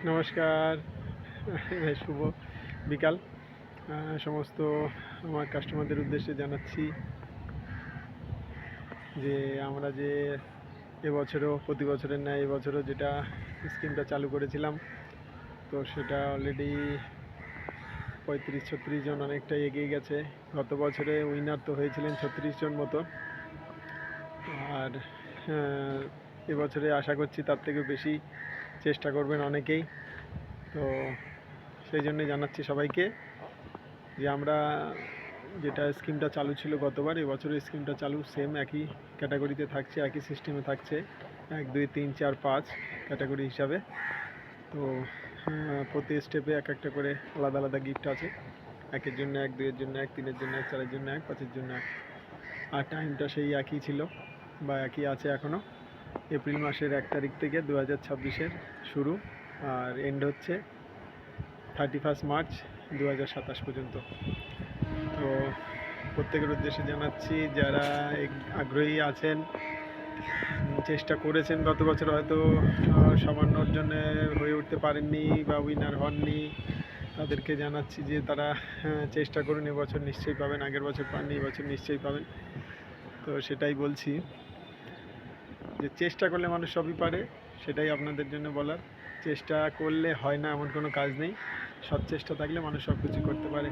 নমস্কার। শুভ বিকাল। সমস্ত আমার কাস্টমারদের উদ্দেশ্যে জানাচ্ছি যে আমরা যে এবছরও প্রতি বছরের ন্যায় এবছরও যেটা স্কিমটা চালু করেছিলাম, তো সেটা অলরেডি 35-36 জন অনেকটাই এগিয়ে গেছে। গত বছরে উইনার তো হয়েছিলেন 36 জন মতো, আর এবছরে আশা করছি তার থেকে বেশি চেষ্টা করবেন অনেকেই। তো সেই জন্যই জানাচ্ছি সবাইকে যে আমরা যেটা স্কিমটা চালু ছিল গতবার, এবছরের স্কিমটা চালু সেম একই ক্যাটাগরিতে থাকছে, একই সিস্টেমে থাকছে, 1, 2, 3, 4, 5 ক্যাটাগরি হিসাবে। তো প্রতি স্টেপে এক একটা করে আলাদা আলাদা গিফট আছে। 1-এর জন্য 1, 2-এর জন্য 1, 3-এর জন্য 1, 4-এর জন্য 1, 5-এর জন্য 1। আর টাইমটা সেই একই ছিল বা একই আছে এখনও। এপ্রিল মাসের 1 তারিখ থেকে 2026-এর শুরু, আর এন্ড হচ্ছে 31 মার্চ 2027 পর্যন্ত। তো প্রত্যেকের উদ্দেশ্যে জানাচ্ছি যারা আগ্রহী আছেন, চেষ্টা করেছেন গত বছর হয়তো সামান্যর জন্য হয়ে উঠতে পারেননি বা উইনার হননি, তাদেরকে জানাচ্ছি যে তারা চেষ্টা করুন, এবছর নিশ্চয়ই পাবেন। আগের বছর পাননি, এবছর নিশ্চয়ই পাবেন। তো সেটাই বলছি যে চেষ্টা করলে মানুষ সবই পারে, সেটাই আপনাদের জন্য বলার। চেষ্টা করলে হয় না এমন কোনো কাজ নেই, সৎ চেষ্টা থাকলে মানুষ সব কিছু করতে পারে।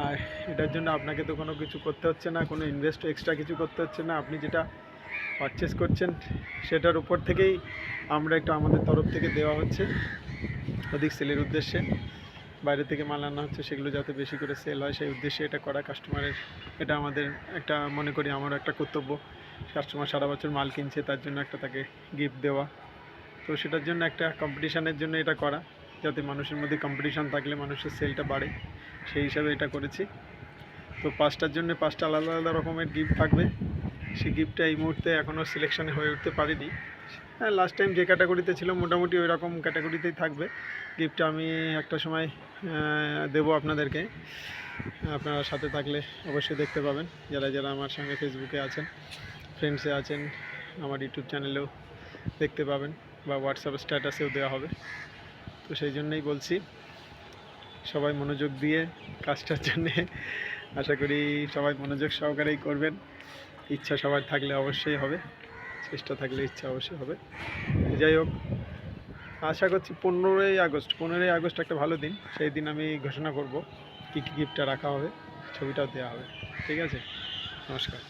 আর এটার জন্য আপনাকে তো কোনো কিছু করতে হচ্ছে না, কোনো ইনভেস্ট এক্সট্রা কিছু করতে হচ্ছে না। আপনি যেটা পারচেস করছেন সেটার উপর থেকেই আমরা একটু আমাদের তরফ থেকে দেওয়া হচ্ছে অধিক সেলের উদ্দেশ্যে। বাইরে থেকে মাল আনা হচ্ছে, সেগুলো যাতে বেশি করে সেল হয় সেই উদ্দেশ্যে এটা করা কাস্টমারের। এটা আমাদের একটা, মনে করি আমারও একটা কর্তব্য। কাস্টমার সারা বছর মাল কিনছে, তার জন্য একটা তাকে গিফট দেওয়া। তো সেটার জন্য একটা কম্পিটিশানের জন্য এটা করা, যাতে মানুষের মধ্যে কম্পিটিশান থাকলে মানুষের সেলটা বাড়ে, সেই হিসাবে এটা করেছি। তো 5টার জন্য 5টা আলাদা আলাদা রকমের গিফট থাকবে। সেই গিফটটা এই মুহূর্তে এখনও সিলেকশানে হয়ে উঠতে পারিনি। হ্যাঁ, লাস্ট টাইম যে ক্যাটাগরিতে ছিল মোটামুটি ওই রকম ক্যাটাগরিতেই থাকবে গিফটটা। আমি একটা সময় দেবো আপনাদেরকে, আপনারা সাথে থাকলে অবশ্যই দেখতে পাবেন। যারা যারা আমার সঙ্গে ফেসবুকে আছেন, ফ্রেন্ডসে আছেন, আমার ইউটিউব চ্যানেলেও দেখতে পাবেন বা হোয়াটসঅ্যাপ স্ট্যাটাসেও দেওয়া হবে। তো সেই জন্যই বলছি সবাই মনোযোগ দিয়ে কাজটার জন্যে, আশা করি সবাই মনোযোগ সহকারেই করবেন। ইচ্ছা সবার থাকলে অবশ্যই হবে, চেষ্টা থাকলে ইচ্ছা অবশ্যই হবে। যাই হোক, আশা করছি 15ই আগস্ট একটা ভালো দিন। সেই দিন আমি ঘোষণা করব কী কী গিফটটা রাখা হবে, ছবিটাও দেওয়া হবে। ঠিক আছে, নমস্কার।